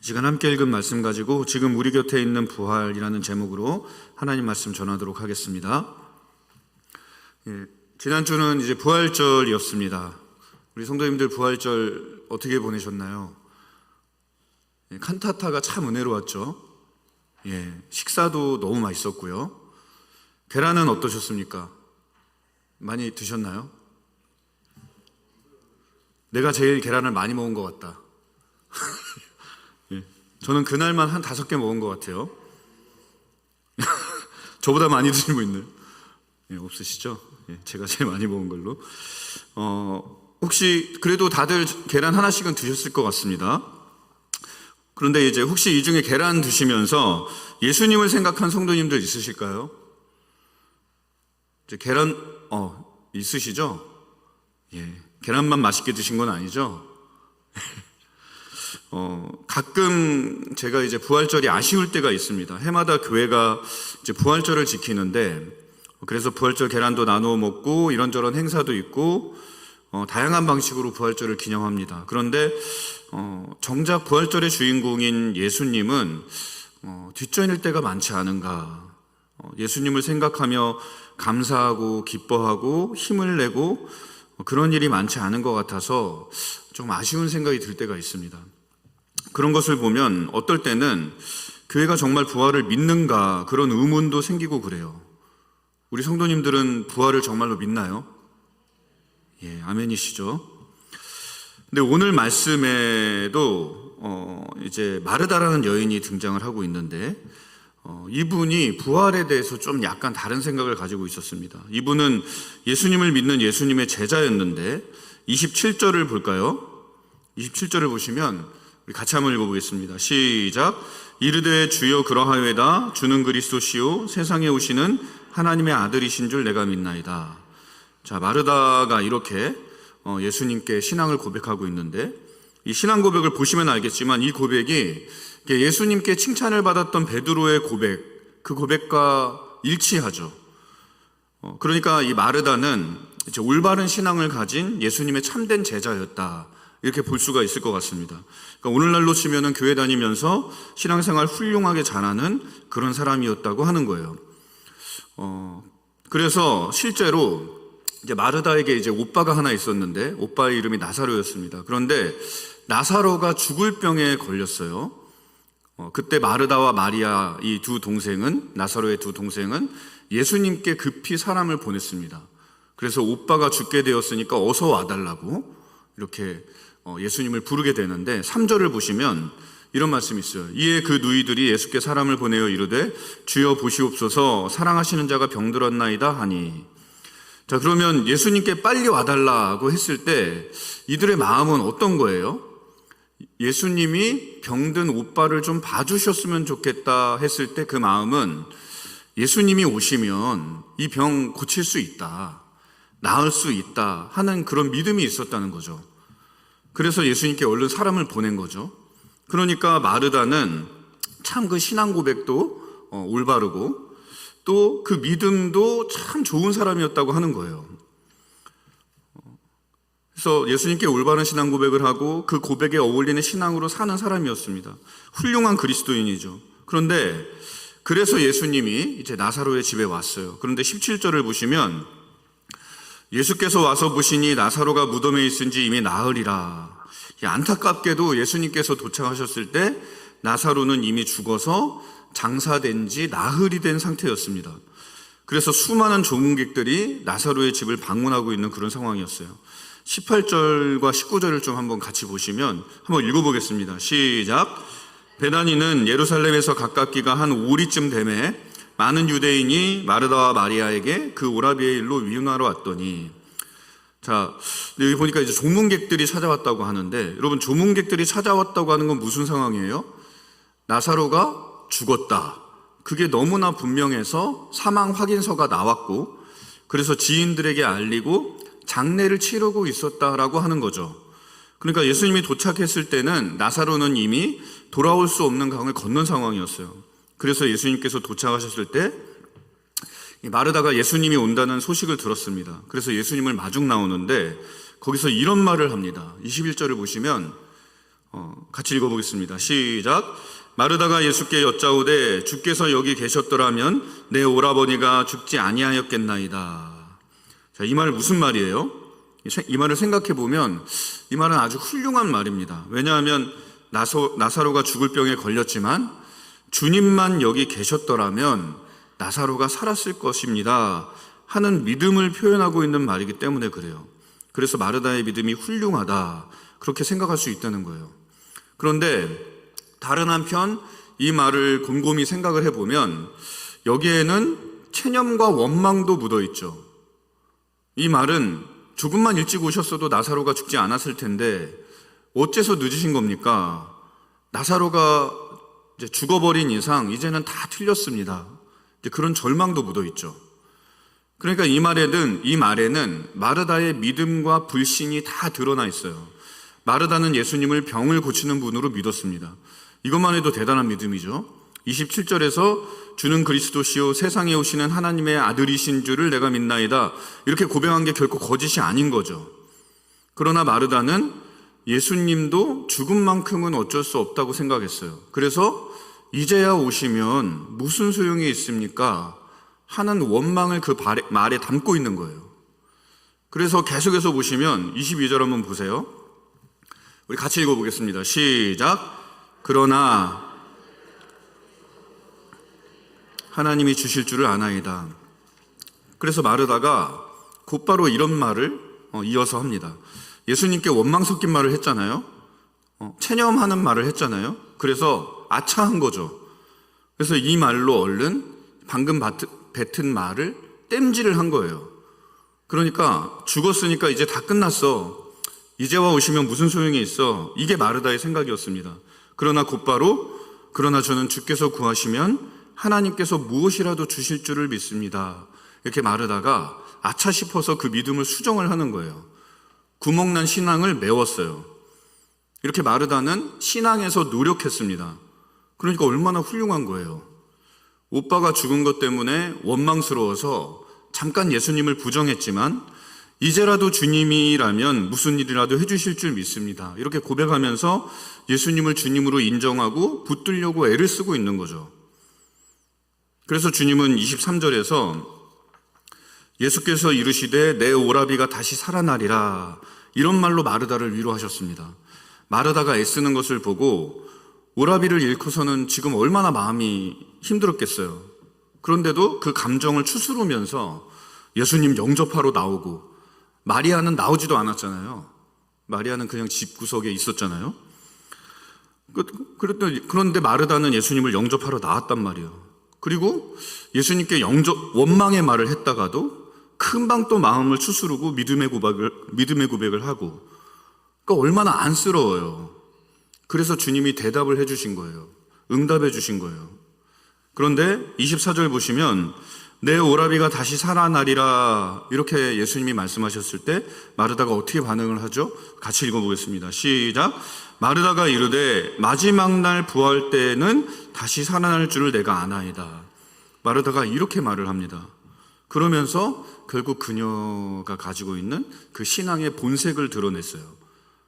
이 시간 함께 읽은 말씀 가지고 지금 우리 곁에 있는 부활이라는 제목으로 하나님 말씀 전하도록 하겠습니다. 지난주는 이제 부활절이었습니다. 우리 성도님들 부활절 어떻게 보내셨나요? 칸타타가 참 은혜로웠죠. 식사도 너무 맛있었고요. 계란은 어떠셨습니까? 많이 드셨나요? 내가 제일 계란을 많이 먹은 것 같다. 저는 그날만 한 5개 먹은 것 같아요. 저보다 많이 드신 분 있나요? 없으시죠? 제가 제일 많이 먹은 걸로. 혹시 그래도 다들 계란 하나씩은 드셨을 것 같습니다. 그런데 이제 혹시 이 중에 계란 드시면서 예수님을 생각한 성도님들 있으실까요? 이제 계란 있으시죠? 계란만 맛있게 드신 건 아니죠? 가끔 제가 이제 부활절이 아쉬울 때가 있습니다. 해마다 교회가 이제 부활절을 지키는데, 그래서 부활절 계란도 나누어 먹고 이런저런 행사도 있고 다양한 방식으로 부활절을 기념합니다. 그런데 정작 부활절의 주인공인 예수님은 뒷전일 때가 많지 않은가. 예수님을 생각하며 감사하고 기뻐하고 힘을 내고 그런 일이 많지 않은 것 같아서 좀 아쉬운 생각이 들 때가 있습니다. 그런 것을 보면 어떨 때는 교회가 정말 부활을 믿는가 그런 의문도 생기고 그래요. 우리 성도님들은 부활을 정말로 믿나요? 아멘이시죠? 근데 오늘 말씀에도 이제 마르다라는 여인이 등장을 하고 있는데 이분이 부활에 대해서 좀 약간 다른 생각을 가지고 있었습니다. 이분은 예수님을 믿는 예수님의 제자였는데 27절을 볼까요? 27절을 보시면 우리 같이 한번 읽어보겠습니다. 시작. 이르되 주여 그러하여다 주는 그리스도시요 세상에 오시는 하나님의 아들이신 줄 내가 믿나이다. 자, 마르다가 이렇게 예수님께 신앙을 고백하고 있는데 이 신앙 고백을 보시면 알겠지만 이 고백이 예수님께 칭찬을 받았던 베드로의 고백, 그 고백과 일치하죠. 그러니까 이 마르다는 이제 올바른 신앙을 가진 예수님의 참된 제자였다. 이렇게 볼 수가 있을 것 같습니다. 그러니까 오늘날로 치면은 교회 다니면서 신앙생활 훌륭하게 잘하는 그런 사람이었다고 하는 거예요. 그래서 실제로 이제 마르다에게 이제 오빠가 하나 있었는데 오빠의 이름이 나사로였습니다. 그런데 나사로가 죽을 병에 걸렸어요. 그때 마르다와 마리아 이 두 동생은 나사로의 두 동생은 예수님께 급히 사람을 보냈습니다. 그래서 오빠가 죽게 되었으니까 어서 와달라고 이렇게 예수님을 부르게 되는데 3절을 보시면 이런 말씀이 있어요. 이에 그 누이들이 예수께 사람을 보내어 이르되 주여 보시옵소서 사랑하시는 자가 병들었나이다 하니. 자, 그러면 예수님께 빨리 와달라고 했을 때 이들의 마음은 어떤 거예요? 예수님이 병든 오빠를 좀 봐주셨으면 좋겠다 했을 때 그 마음은 예수님이 오시면 이 병 고칠 수 있다, 나을 수 있다 하는 그런 믿음이 있었다는 거죠. 그래서 예수님께 얼른 사람을 보낸 거죠. 그러니까 마르다는 참 그 신앙 고백도 올바르고 또 그 믿음도 참 좋은 사람이었다고 하는 거예요. 그래서 예수님께 올바른 신앙 고백을 하고 그 고백에 어울리는 신앙으로 사는 사람이었습니다. 훌륭한 그리스도인이죠. 그런데 그래서 예수님이 이제 나사로의 집에 왔어요. 그런데 17절을 보시면 예수께서 와서 보시니 나사로가 무덤에 있은지 이미 나으리라. 안타깝게도 예수님께서 도착하셨을 때 나사로는 이미 죽어서 장사된 지 나흘이 된 상태였습니다. 그래서 수많은 조문객들이 나사로의 집을 방문하고 있는 그런 상황이었어요. 18절과 19절을 좀 한번 같이 보시면 한번 읽어보겠습니다. 시작. 베다니는 예루살렘에서 가깝기가 한 오리쯤 되매 많은 유대인이 마르다와 마리아에게 그 오라비의 일로 위임하러 왔더니. 자, 여기 보니까 이제 조문객들이 찾아왔다고 하는데 여러분 조문객들이 찾아왔다고 하는 건 무슨 상황이에요? 나사로가 죽었다. 그게 너무나 분명해서 사망 확인서가 나왔고 그래서 지인들에게 알리고 장례를 치르고 있었다라고 하는 거죠. 그러니까 예수님이 도착했을 때는 나사로는 이미 돌아올 수 없는 강을 건넌 상황이었어요. 그래서 예수님께서 도착하셨을 때 마르다가 예수님이 온다는 소식을 들었습니다. 그래서 예수님을 마중 나오는데 거기서 이런 말을 합니다. 21절을 보시면 같이 읽어보겠습니다. 시작. 마르다가 예수께 여짜오되 주께서 여기 계셨더라면 내 오라버니가 죽지 아니하였겠나이다. 자, 이 말 무슨 말이에요? 이 말을 생각해 보면 이 말은 아주 훌륭한 말입니다. 왜냐하면 나사로가 죽을 병에 걸렸지만 주님만 여기 계셨더라면 나사로가 살았을 것입니다 하는 믿음을 표현하고 있는 말이기 때문에 그래요. 그래서 마르다의 믿음이 훌륭하다, 그렇게 생각할 수 있다는 거예요. 그런데 다른 한편 이 말을 곰곰이 생각을 해보면 여기에는 체념과 원망도 묻어있죠. 이 말은 조금만 일찍 오셨어도 나사로가 죽지 않았을 텐데 어째서 늦으신 겁니까? 나사로가 이제 죽어버린 이상 이제는 다 틀렸습니다. 이제 그런 절망도 묻어있죠. 그러니까 이 말에는 마르다의 믿음과 불신이 다 드러나 있어요. 마르다는 예수님을 병을 고치는 분으로 믿었습니다. 이것만 해도 대단한 믿음이죠. 27절에서 주는 그리스도시요 세상에 오시는 하나님의 아들이신 줄을 내가 믿나이다, 이렇게 고백한 게 결코 거짓이 아닌 거죠. 그러나 마르다는 예수님도 죽음만큼은 어쩔 수 없다고 생각했어요. 그래서 이제야 오시면 무슨 소용이 있습니까? 하는 원망을 그 말에 담고 있는 거예요. 그래서 계속해서 보시면 22절 한번 보세요. 우리 같이 읽어보겠습니다. 시작. 그러나 하나님이 주실 줄을 아나이다. 그래서 마르다가 곧바로 이런 말을 이어서 합니다. 예수님께 원망 섞인 말을 했잖아요. 체념하는 말을 했잖아요. 그래서 아차한 거죠. 그래서 이 말로 얼른 방금 뱉은 말을 땜질을 한 거예요. 그러니까 죽었으니까 이제 다 끝났어, 이제와 오시면 무슨 소용이 있어, 이게 마르다의 생각이었습니다. 그러나 곧바로 그러나 저는 주께서 구하시면 하나님께서 무엇이라도 주실 줄을 믿습니다, 이렇게 마르다가 아차 싶어서 그 믿음을 수정을 하는 거예요. 구멍난 신앙을 메웠어요. 이렇게 마르다는 신앙에서 노력했습니다. 그러니까 얼마나 훌륭한 거예요. 오빠가 죽은 것 때문에 원망스러워서 잠깐 예수님을 부정했지만 이제라도 주님이라면 무슨 일이라도 해주실 줄 믿습니다, 이렇게 고백하면서 예수님을 주님으로 인정하고 붙들려고 애를 쓰고 있는 거죠. 그래서 주님은 23절에서 예수께서 이르시되 내 오라비가 다시 살아나리라, 이런 말로 마르다를 위로하셨습니다. 마르다가 애쓰는 것을 보고 오라비를 잃고서는 지금 얼마나 마음이 힘들었겠어요. 그런데도 그 감정을 추스르면서 예수님 영접하러 나오고, 마리아는 나오지도 않았잖아요. 마리아는 그냥 집구석에 있었잖아요. 그런데 마르다는 예수님을 영접하러 나왔단 말이에요. 그리고 예수님께 원망의 말을 했다가도 금방 또 마음을 추스르고 믿음의 고백을 하고, 그러니까 얼마나 안쓰러워요. 그래서 주님이 대답을 해주신 거예요. 응답해 주신 거예요. 그런데 24절 보시면 내 오라비가 다시 살아나리라, 이렇게 예수님이 말씀하셨을 때 마르다가 어떻게 반응을 하죠? 같이 읽어보겠습니다. 시작. 마르다가 이르되 마지막 날 부활 때는 다시 살아날 줄을 내가 아나이다. 마르다가 이렇게 말을 합니다. 그러면서 결국 그녀가 가지고 있는 그 신앙의 본색을 드러냈어요.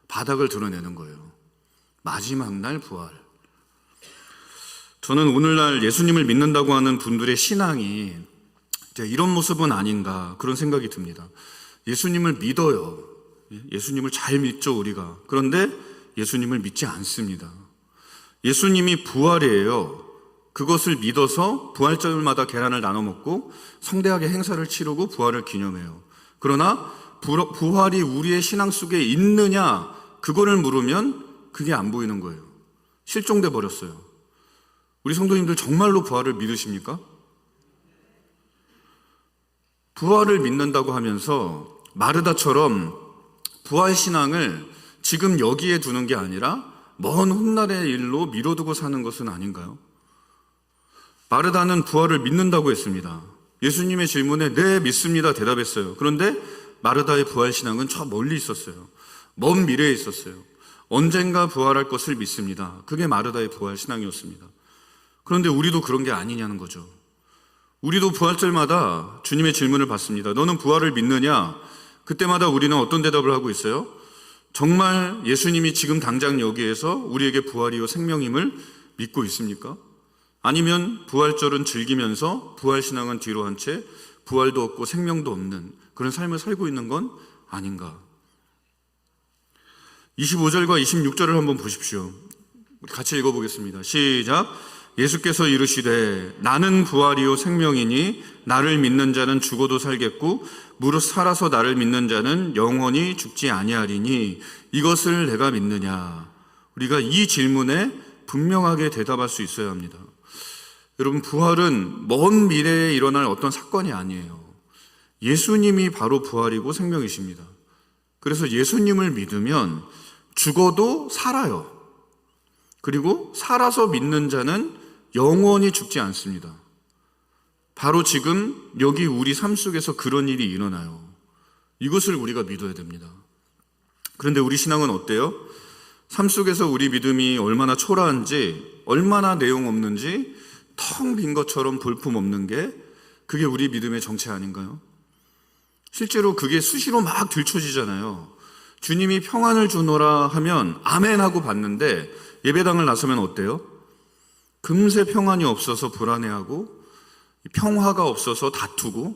바닥을 드러내는 거예요. 마지막 날 부활. 저는 오늘날 예수님을 믿는다고 하는 분들의 신앙이 이런 모습은 아닌가, 그런 생각이 듭니다. 예수님을 믿어요. 예수님을 잘 믿죠, 우리가. 그런데 예수님을 믿지 않습니다. 예수님이 부활이에요. 그것을 믿어서 부활절마다 계란을 나눠 먹고 성대하게 행사를 치르고 부활을 기념해요. 그러나 부활이 우리의 신앙 속에 있느냐, 그거를 물으면 그게 안 보이는 거예요. 실종돼 버렸어요. 우리 성도님들 정말로 부활을 믿으십니까? 부활을 믿는다고 하면서 마르다처럼 부활 신앙을 지금 여기에 두는 게 아니라 먼 훗날의 일로 미뤄두고 사는 것은 아닌가요? 마르다는 부활을 믿는다고 했습니다. 예수님의 질문에 네, 믿습니다 대답했어요. 그런데 마르다의 부활 신앙은 저 멀리 있었어요. 먼 미래에 있었어요. 언젠가 부활할 것을 믿습니다. 그게 마르다의 부활 신앙이었습니다. 그런데 우리도 그런 게 아니냐는 거죠. 우리도 부활절마다 주님의 질문을 받습니다. 너는 부활을 믿느냐? 그때마다 우리는 어떤 대답을 하고 있어요? 정말 예수님이 지금 당장 여기에서 우리에게 부활이요 생명임을 믿고 있습니까? 아니면 부활절은 즐기면서 부활신앙은 뒤로 한 채 부활도 없고 생명도 없는 그런 삶을 살고 있는 건 아닌가? 25절과 26절을 한번 보십시오. 같이 읽어보겠습니다. 시작. 예수께서 이르시되 나는 부활이요 생명이니 나를 믿는 자는 죽어도 살겠고 무릇 살아서 나를 믿는 자는 영원히 죽지 아니하리니 이것을 내가 믿느냐. 우리가 이 질문에 분명하게 대답할 수 있어야 합니다. 여러분, 부활은 먼 미래에 일어날 어떤 사건이 아니에요. 예수님이 바로 부활이고 생명이십니다. 그래서 예수님을 믿으면 죽어도 살아요. 그리고 살아서 믿는 자는 영원히 죽지 않습니다. 바로 지금 여기 우리 삶 속에서 그런 일이 일어나요. 이것을 우리가 믿어야 됩니다. 그런데 우리 신앙은 어때요? 삶 속에서 우리 믿음이 얼마나 초라한지, 얼마나 내용 없는지 텅 빈 것처럼 볼품없는 게 그게 우리 믿음의 정체 아닌가요? 실제로 그게 수시로 막 들춰지잖아요. 주님이 평안을 주노라 하면 아멘 하고 받는데 예배당을 나서면 어때요? 금세 평안이 없어서 불안해하고 평화가 없어서 다투고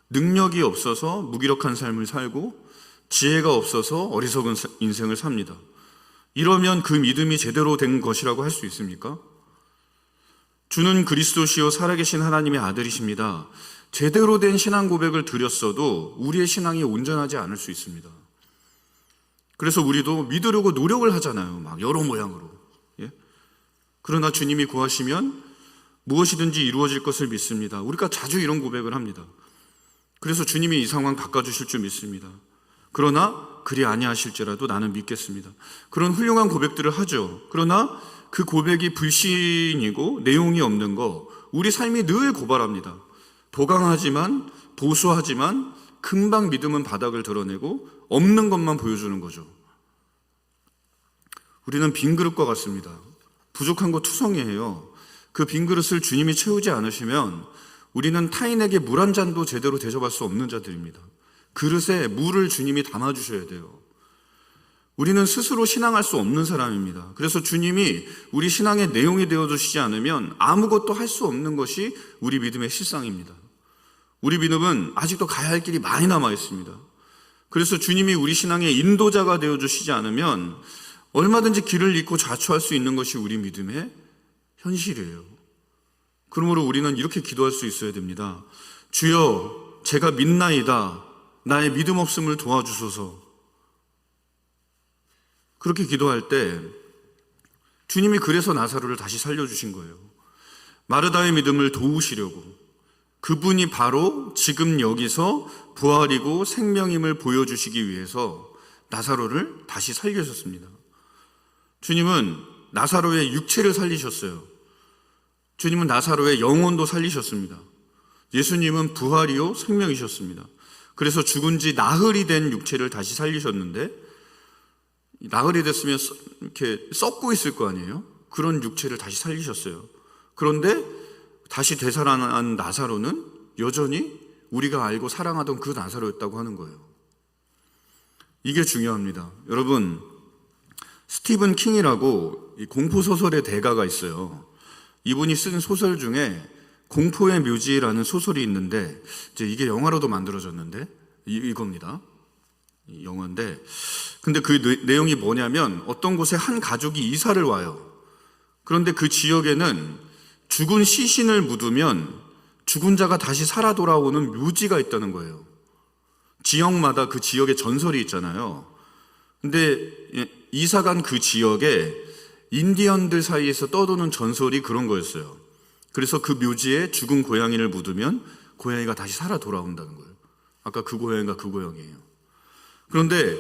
능력이 없어서 무기력한 삶을 살고 지혜가 없어서 어리석은 인생을 삽니다. 이러면 그 믿음이 제대로 된 것이라고 할 수 있습니까? 주는 그리스도시요 살아계신 하나님의 아들이십니다. 제대로 된 신앙 고백을 드렸어도 우리의 신앙이 온전하지 않을 수 있습니다. 그래서 우리도 믿으려고 노력을 하잖아요. 막 여러 모양으로. 예? 그러나 주님이 구하시면 무엇이든지 이루어질 것을 믿습니다. 우리가 자주 이런 고백을 합니다. 그래서 주님이 이 상황 바꿔주실 줄 믿습니다. 그러나 그리 아니하실지라도 나는 믿겠습니다. 그런 훌륭한 고백들을 하죠. 그러나 그 고백이 불신이고 내용이 없는 거 우리 삶이 늘 고발합니다. 보강하지만 보수하지만 금방 믿음은 바닥을 드러내고 없는 것만 보여주는 거죠. 우리는 빈 그릇과 같습니다. 부족한 거 투성이에요. 그 빈 그릇을 주님이 채우지 않으시면 우리는 타인에게 물 한 잔도 제대로 대접할 수 없는 자들입니다. 그릇에 물을 주님이 담아주셔야 돼요. 우리는 스스로 신앙할 수 없는 사람입니다. 그래서 주님이 우리 신앙의 내용이 되어주시지 않으면 아무것도 할 수 없는 것이 우리 믿음의 실상입니다. 우리 믿음은 아직도 가야 할 길이 많이 남아 있습니다. 그래서 주님이 우리 신앙의 인도자가 되어주시지 않으면 얼마든지 길을 잃고 좌초할 수 있는 것이 우리 믿음의 현실이에요. 그러므로 우리는 이렇게 기도할 수 있어야 됩니다. 주여, 제가 믿나이다. 나의 믿음 없음을 도와주소서. 그렇게 기도할 때 주님이 그래서 나사로를 다시 살려주신 거예요. 마르다의 믿음을 도우시려고. 그분이 바로 지금 여기서 부활이고 생명임을 보여주시기 위해서 나사로를 다시 살리셨습니다. 주님은 나사로의 육체를 살리셨어요. 주님은 나사로의 영혼도 살리셨습니다. 예수님은 부활이요 생명이셨습니다. 그래서 죽은 지 나흘이 된 육체를 다시 살리셨는데, 나흘이 됐으면 이렇게 썩고 있을 거 아니에요? 그런 육체를 다시 살리셨어요. 그런데 다시 되살아난 나사로는 여전히 우리가 알고 사랑하던 그 나사로였다고 하는 거예요. 이게 중요합니다. 여러분, 스티븐 킹이라고 공포소설의 대가가 있어요. 이분이 쓴 소설 중에 공포의 묘지라는 소설이 있는데, 이제 이게 영화로도 만들어졌는데, 이겁니다. 이 영화인데, 근데 그 내용이 뭐냐면 어떤 곳에 한 가족이 이사를 와요. 그런데 그 지역에는 죽은 시신을 묻으면 죽은 자가 다시 살아 돌아오는 묘지가 있다는 거예요. 지역마다 그 지역의 전설이 있잖아요. 근데 이사 간 그 지역에 인디언들 사이에서 떠도는 전설이 그런 거였어요. 그래서 그 묘지에 죽은 고양이를 묻으면 고양이가 다시 살아 돌아온다는 거예요. 아까 그 고양이가 그 고양이에요. 그런데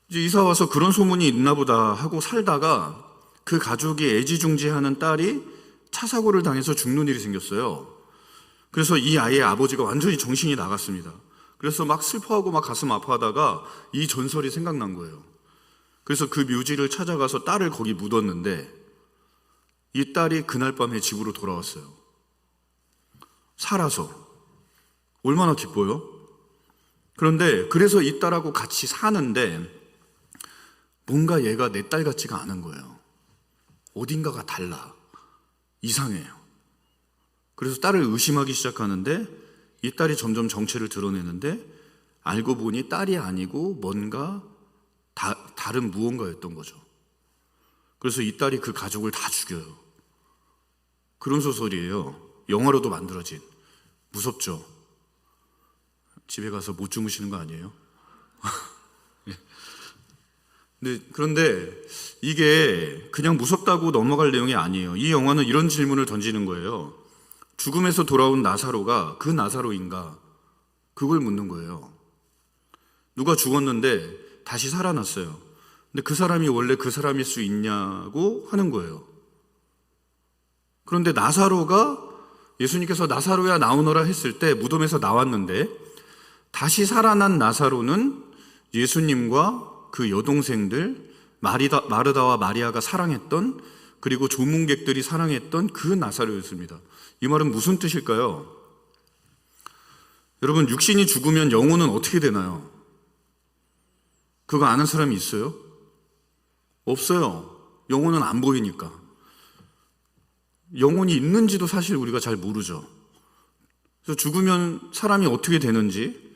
이제 이사 와서 그런 소문이 있나 보다 하고 살다가 그 가족이 애지중지하는 딸이 차 사고를 당해서 죽는 일이 생겼어요. 그래서 이 아이의 아버지가 완전히 정신이 나갔습니다. 그래서 막 슬퍼하고 막 가슴 아파하다가 이 전설이 생각난 거예요. 그래서 그 묘지를 찾아가서 딸을 거기 묻었는데 이 딸이 그날 밤에 집으로 돌아왔어요. 살아서. 얼마나 기뻐요? 그런데 그래서 이 딸하고 같이 사는데 뭔가 얘가 내 딸 같지가 않은 거예요. 어딘가가 달라. 이상해요. 그래서 딸을 의심하기 시작하는데 이 딸이 점점 정체를 드러내는데 알고 보니 딸이 아니고 뭔가 다른 무언가였던 거죠. 그래서 이 딸이 그 가족을 다 죽여요. 그런 소설이에요. 영화로도 만들어진. 무섭죠? 집에 가서 못 주무시는 거 아니에요? 그런데 이게 그냥 무섭다고 넘어갈 내용이 아니에요. 이 영화는 이런 질문을 던지는 거예요. 죽음에서 돌아온 나사로가 그 나사로인가? 그걸 묻는 거예요. 누가 죽었는데 다시 살아났어요. 근데 그 사람이 원래 그 사람일 수 있냐고 하는 거예요. 그런데 나사로가 예수님께서 나사로야 나오너라 했을 때 무덤에서 나왔는데 다시 살아난 나사로는 예수님과 그 여동생들 마르다와 마리아가 사랑했던, 그리고 조문객들이 사랑했던 그 나사로였습니다. 이 말은 무슨 뜻일까요? 여러분, 육신이 죽으면 영혼은 어떻게 되나요? 그거 아는 사람이 있어요? 없어요. 영혼은 안 보이니까. 영혼이 있는지도 사실 우리가 잘 모르죠. 그래서 죽으면 사람이 어떻게 되는지,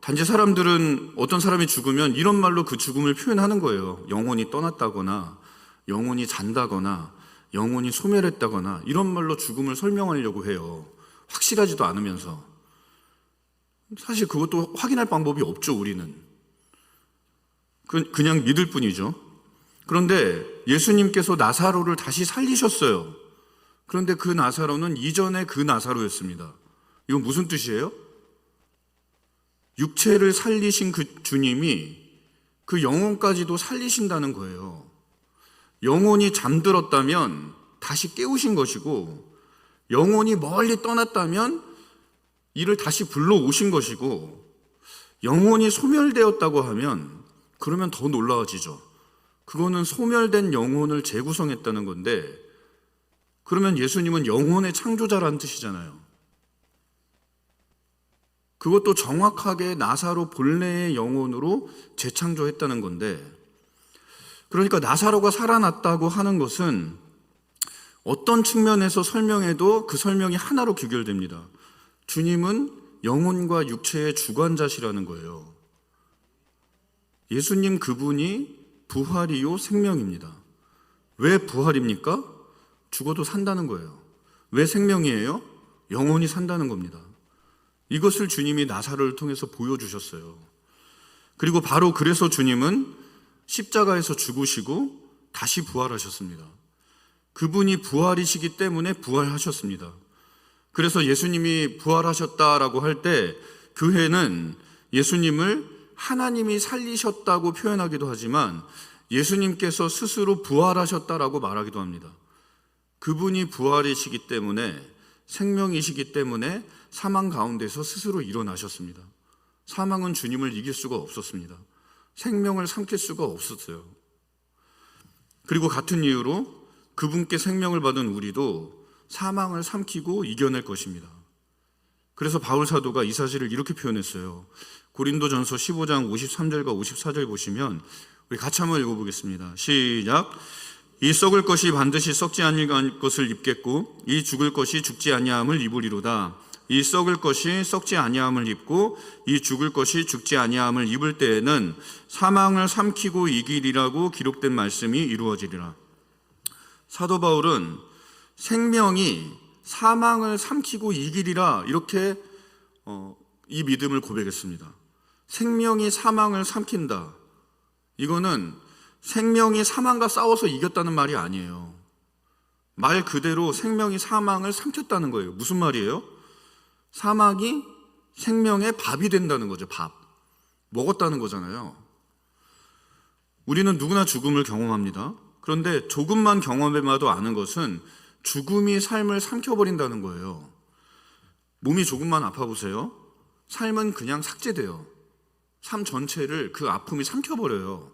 단지 사람들은 어떤 사람이 죽으면 이런 말로 그 죽음을 표현하는 거예요. 영혼이 떠났다거나, 영혼이 잔다거나, 영혼이 소멸했다거나, 이런 말로 죽음을 설명하려고 해요. 확실하지도 않으면서. 사실 그것도 확인할 방법이 없죠, 우리는. 그냥 믿을 뿐이죠. 그런데 예수님께서 나사로를 다시 살리셨어요. 그런데 그 나사로는 이전에 그 나사로였습니다. 이건 무슨 뜻이에요? 육체를 살리신 그 주님이 그 영혼까지도 살리신다는 거예요. 영혼이 잠들었다면 다시 깨우신 것이고, 영혼이 멀리 떠났다면 이를 다시 불러오신 것이고, 영혼이 소멸되었다고 하면 그러면 더 놀라워지죠. 그거는 소멸된 영혼을 재구성했다는 건데, 그러면 예수님은 영혼의 창조자라는 뜻이잖아요. 그것도 정확하게 나사로 본래의 영혼으로 재창조했다는 건데, 그러니까 나사로가 살아났다고 하는 것은 어떤 측면에서 설명해도 그 설명이 하나로 귀결됩니다. 주님은 영혼과 육체의 주관자시라는 거예요. 예수님 그분이 부활이요 생명입니다. 왜 부활입니까? 죽어도 산다는 거예요. 왜 생명이에요? 영혼이 산다는 겁니다. 이것을 주님이 나사로를 통해서 보여주셨어요. 그리고 바로 그래서 주님은 십자가에서 죽으시고 다시 부활하셨습니다. 그분이 부활이시기 때문에 부활하셨습니다. 그래서 예수님이 부활하셨다라고 할 때 교회는 예수님을 하나님이 살리셨다고 표현하기도 하지만 예수님께서 스스로 부활하셨다라고 말하기도 합니다. 그분이 부활이시기 때문에, 생명이시기 때문에 사망 가운데서 스스로 일어나셨습니다. 사망은 주님을 이길 수가 없었습니다. 생명을 삼킬 수가 없었어요. 그리고 같은 이유로 그분께 생명을 받은 우리도 사망을 삼키고 이겨낼 것입니다. 그래서 바울 사도가 이 사실을 이렇게 표현했어요. 고린도전서 15장 53절과 54절 보시면 우리 같이 한번 읽어보겠습니다. 시작. 이 썩을 것이 반드시 썩지 아니할 것을 입겠고 이 죽을 것이 죽지 아니함을 입으리로다. 이 썩을 것이 썩지 아니함을 입고 이 죽을 것이 죽지 아니함을 입을 때에는 사망을 삼키고 이기리라고 기록된 말씀이 이루어지리라. 사도 바울은 생명이 사망을 삼키고 이기리라, 이렇게 이 믿음을 고백했습니다. 생명이 사망을 삼킨다. 이거는 생명이 사망과 싸워서 이겼다는 말이 아니에요. 말 그대로 생명이 사망을 삼켰다는 거예요. 무슨 말이에요? 사망이 생명의 밥이 된다는 거죠. 밥. 먹었다는 거잖아요. 우리는 누구나 죽음을 경험합니다. 그런데 조금만 경험해봐도 아는 것은 죽음이 삶을 삼켜버린다는 거예요. 몸이 조금만 아파보세요. 삶은 그냥 삭제돼요. 삶 전체를 그 아픔이 삼켜버려요.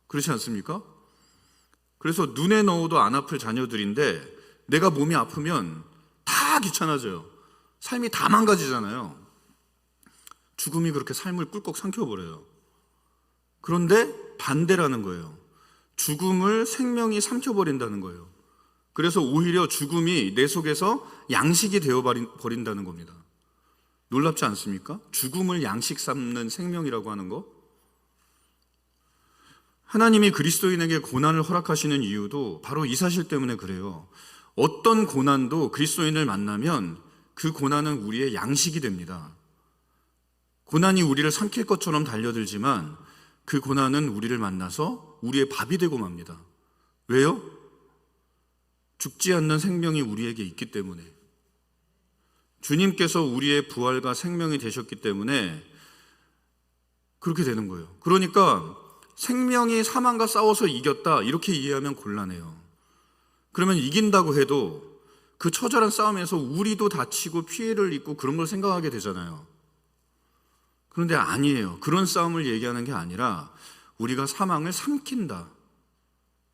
그렇지 않습니까? 그래서 눈에 넣어도 안 아플 자녀들인데 내가 몸이 아프면 다 귀찮아져요. 삶이 다 망가지잖아요. 죽음이 그렇게 삶을 꿀꺽 삼켜버려요. 그런데 반대라는 거예요. 죽음을 생명이 삼켜버린다는 거예요. 그래서 오히려 죽음이 내 속에서 양식이 되어버린다는 겁니다. 놀랍지 않습니까? 죽음을 양식 삼는 생명이라고 하는 거. 하나님이 그리스도인에게 고난을 허락하시는 이유도 바로 이 사실 때문에 그래요. 어떤 고난도 그리스도인을 만나면 그 고난은 우리의 양식이 됩니다. 고난이 우리를 삼킬 것처럼 달려들지만 그 고난은 우리를 만나서 우리의 밥이 되고 맙니다. 왜요? 죽지 않는 생명이 우리에게 있기 때문에. 주님께서 우리의 부활과 생명이 되셨기 때문에 그렇게 되는 거예요. 그러니까 생명이 사망과 싸워서 이겼다 이렇게 이해하면 곤란해요. 그러면 이긴다고 해도 그 처절한 싸움에서 우리도 다치고 피해를 입고 그런 걸 생각하게 되잖아요. 그런데 아니에요. 그런 싸움을 얘기하는 게 아니라 우리가 사망을 삼킨다.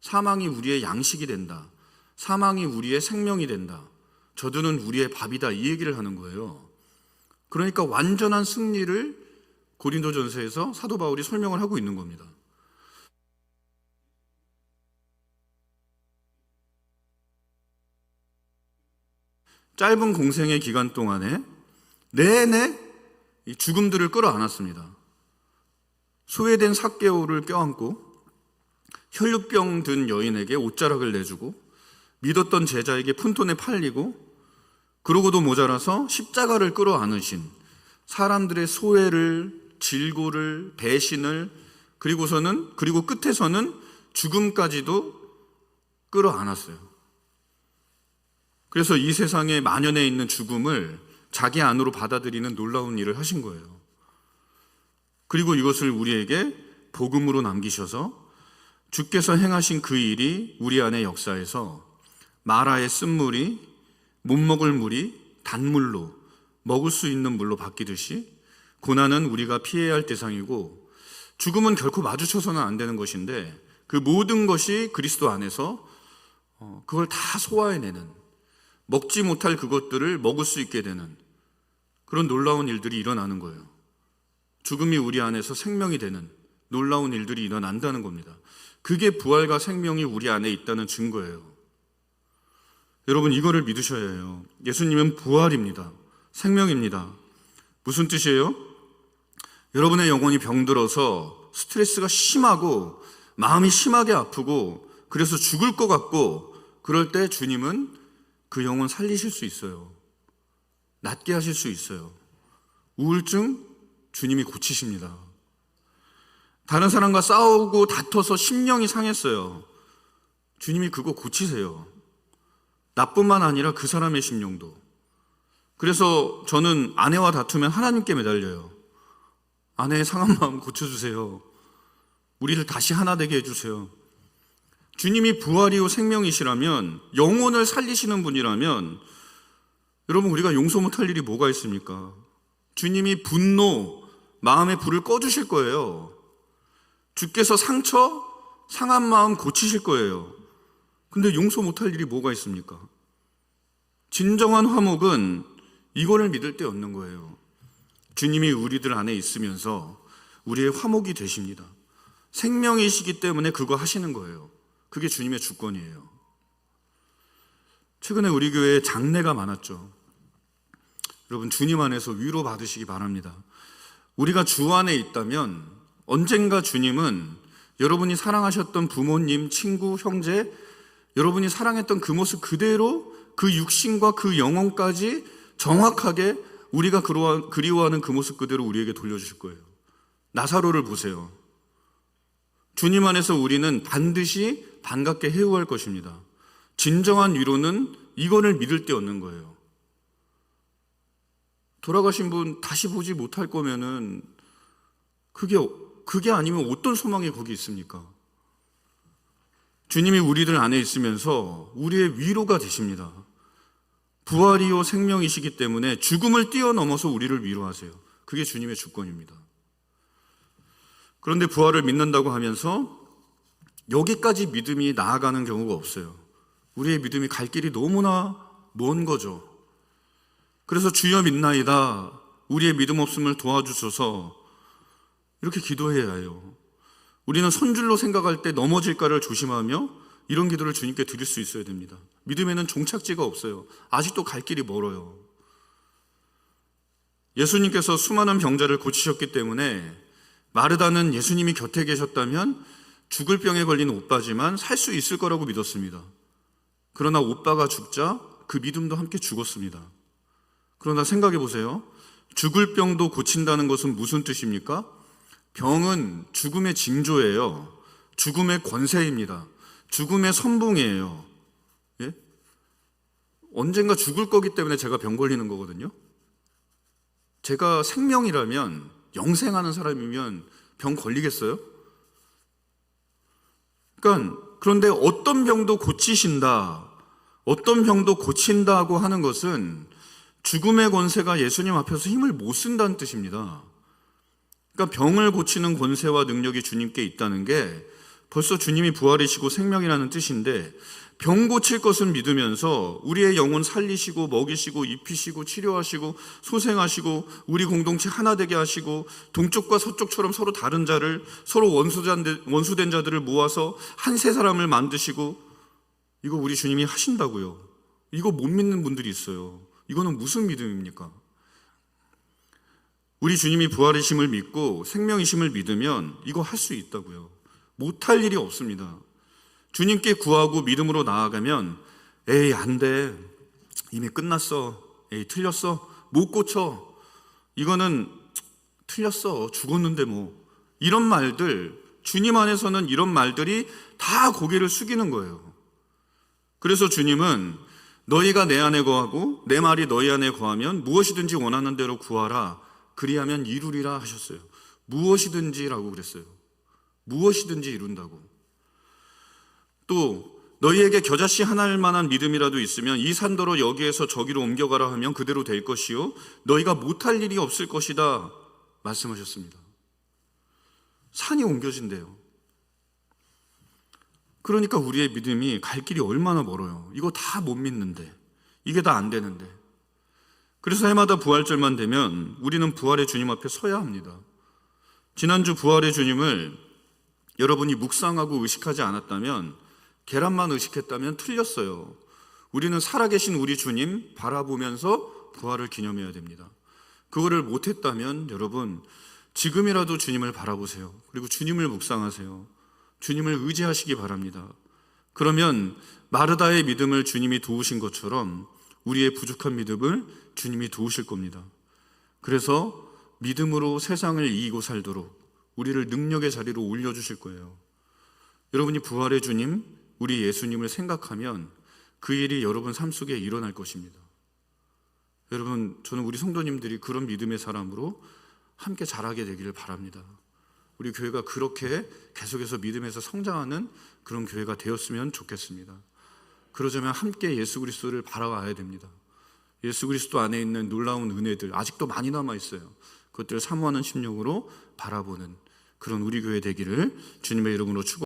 사망이 우리의 양식이 된다. 사망이 우리의 생명이 된다. 저들은 우리의 밥이다. 이 얘기를 하는 거예요. 그러니까 완전한 승리를 고린도전서에서 사도 바울이 설명을 하고 있는 겁니다. 짧은 공생의 기간 동안에 내내 이 죽음들을 끌어안았습니다. 소외된 삭개오를 껴안고 혈루병 든 여인에게 옷자락을 내주고 믿었던 제자에게 푼돈에 팔리고 그러고도 모자라서 십자가를 끌어안으신 사람들의 소외를, 질고를, 배신을 그리고 끝에서는 죽음까지도 끌어안았어요. 그래서 이 세상에 만연해 있는 죽음을 자기 안으로 받아들이는 놀라운 일을 하신 거예요. 그리고 이것을 우리에게 복음으로 남기셔서 주께서 행하신 그 일이 우리 안의 역사에서 마라의 쓴물이 못 먹을 물이 단물로 먹을 수 있는 물로 바뀌듯이 고난은 우리가 피해야 할 대상이고 죽음은 결코 마주쳐서는 안 되는 것인데 그 모든 것이 그리스도 안에서 그걸 다 소화해내는, 먹지 못할 그것들을 먹을 수 있게 되는 그런 놀라운 일들이 일어나는 거예요. 죽음이 우리 안에서 생명이 되는 놀라운 일들이 일어난다는 겁니다. 그게 부활과 생명이 우리 안에 있다는 증거예요. 여러분, 이거를 믿으셔야 해요. 예수님은 부활입니다. 생명입니다. 무슨 뜻이에요? 여러분의 영혼이 병들어서 스트레스가 심하고 마음이 심하게 아프고 그래서 죽을 것 같고 그럴 때 주님은 그 영혼 살리실 수 있어요. 낫게 하실 수 있어요. 우울증 주님이 고치십니다. 다른 사람과 싸우고 다퉈서 심령이 상했어요. 주님이 그거 고치세요. 나뿐만 아니라 그 사람의 심령도. 그래서 저는 아내와 다투면 하나님께 매달려요. 아내의 상한 마음 고쳐주세요. 우리를 다시 하나 되게 해주세요. 주님이 부활이요 생명이시라면, 영혼을 살리시는 분이라면 여러분, 우리가 용서 못할 일이 뭐가 있습니까? 주님이 분노, 마음의 불을 꺼주실 거예요. 주께서 상한 마음 고치실 거예요. 근데 용서 못할 일이 뭐가 있습니까? 진정한 화목은 이거를 믿을 때 얻는 거예요. 주님이 우리들 안에 있으면서 우리의 화목이 되십니다. 생명이시기 때문에 그거 하시는 거예요. 그게 주님의 주권이에요. 최근에 우리 교회에 장례가 많았죠. 여러분, 주님 안에서 위로 받으시기 바랍니다. 우리가 주 안에 있다면 언젠가 주님은 여러분이 사랑하셨던 부모님, 친구, 형제, 여러분이 사랑했던 그 모습 그대로 그 육신과 그 영혼까지 정확하게 우리가 그리워하는 그 모습 그대로 우리에게 돌려주실 거예요. 나사로를 보세요. 주님 안에서 우리는 반드시 반갑게 해우할 것입니다. 진정한 위로는 이거를 믿을 때 얻는 거예요. 돌아가신 분 다시 보지 못할 거면은 그게 아니면 어떤 소망이 거기 있습니까? 주님이 우리들 안에 있으면서 우리의 위로가 되십니다. 부활이요 생명이시기 때문에 죽음을 뛰어넘어서 우리를 위로하세요. 그게 주님의 주권입니다. 그런데 부활을 믿는다고 하면서 여기까지 믿음이 나아가는 경우가 없어요. 우리의 믿음이 갈 길이 너무나 먼 거죠. 그래서 주여 믿나이다, 우리의 믿음 없음을 도와주셔서 이렇게 기도해야 해요. 우리는 손줄로 생각할 때 넘어질까를 조심하며 이런 기도를 주님께 드릴 수 있어야 됩니다. 믿음에는 종착지가 없어요. 아직도 갈 길이 멀어요. 예수님께서 수많은 병자를 고치셨기 때문에 마르다는 예수님이 곁에 계셨다면 죽을 병에 걸린 오빠지만 살 수 있을 거라고 믿었습니다. 그러나 오빠가 죽자 그 믿음도 함께 죽었습니다. 그러나 생각해 보세요. 죽을 병도 고친다는 것은 무슨 뜻입니까? 병은 죽음의 징조예요. 죽음의 권세입니다. 죽음의 선봉이에요. 예? 언젠가 죽을 거기 때문에 제가 병 걸리는 거거든요. 제가 생명이라면, 영생하는 사람이면 병 걸리겠어요? 그런데 어떤 병도 고치신다, 어떤 병도 고친다고 하는 것은 죽음의 권세가 예수님 앞에서 힘을 못 쓴다는 뜻입니다. 그러니까 병을 고치는 권세와 능력이 주님께 있다는 게 벌써 주님이 부활이시고 생명이라는 뜻인데, 병 고칠 것은 믿으면서 우리의 영혼 살리시고 먹이시고 입히시고 치료하시고 소생하시고 우리 공동체 하나 되게 하시고 동쪽과 서쪽처럼 서로 다른 자를, 서로 원수된 자들을 모아서 한 세 사람을 만드시고, 이거 우리 주님이 하신다고요. 이거 못 믿는 분들이 있어요. 이거는 무슨 믿음입니까? 우리 주님이 부활이심을 믿고 생명이심을 믿으면 이거 할 수 있다고요. 못할 일이 없습니다. 주님께 구하고 믿음으로 나아가면 에이 안 돼, 이미 끝났어, 에이 틀렸어, 못 고쳐, 이거는 틀렸어, 죽었는데 뭐, 이런 말들, 주님 안에서는 이런 말들이 다 고개를 숙이는 거예요. 그래서 주님은 너희가 내 안에 거하고 내 말이 너희 안에 거하면 무엇이든지 원하는 대로 구하라, 그리하면 이루리라 하셨어요. 무엇이든지라고 그랬어요. 무엇이든지 이룬다고. 또 너희에게 겨자씨 하나일 만한 믿음이라도 있으면 이 산더러 여기에서 저기로 옮겨가라 하면 그대로 될 것이요 너희가 못할 일이 없을 것이다 말씀하셨습니다. 산이 옮겨진대요. 그러니까 우리의 믿음이 갈 길이 얼마나 멀어요. 이거 다 못 믿는데, 이게 다 안 되는데. 그래서 해마다 부활절만 되면 우리는 부활의 주님 앞에 서야 합니다. 지난주 부활의 주님을 여러분이 묵상하고 의식하지 않았다면, 계란만 의식했다면 틀렸어요. 우리는 살아계신 우리 주님 바라보면서 부활을 기념해야 됩니다. 그거를 못했다면 여러분, 지금이라도 주님을 바라보세요. 그리고 주님을 묵상하세요. 주님을 의지하시기 바랍니다. 그러면 마르다의 믿음을 주님이 도우신 것처럼 우리의 부족한 믿음을 주님이 도우실 겁니다. 그래서 믿음으로 세상을 이기고 살도록 우리를 능력의 자리로 올려주실 거예요. 여러분이 부활의 주님, 우리 예수님을 생각하면 그 일이 여러분 삶 속에 일어날 것입니다. 여러분, 저는 우리 성도님들이 그런 믿음의 사람으로 함께 자라게 되기를 바랍니다. 우리 교회가 그렇게 계속해서 믿음에서 성장하는 그런 교회가 되었으면 좋겠습니다. 그러자면 함께 예수 그리스도를 바라봐야 됩니다. 예수 그리스도 안에 있는 놀라운 은혜들 아직도 많이 남아있어요. 그것들을 사모하는 심령으로 바라보는 그런 우리 교회 되기를 주님의 이름으로 축원합니다.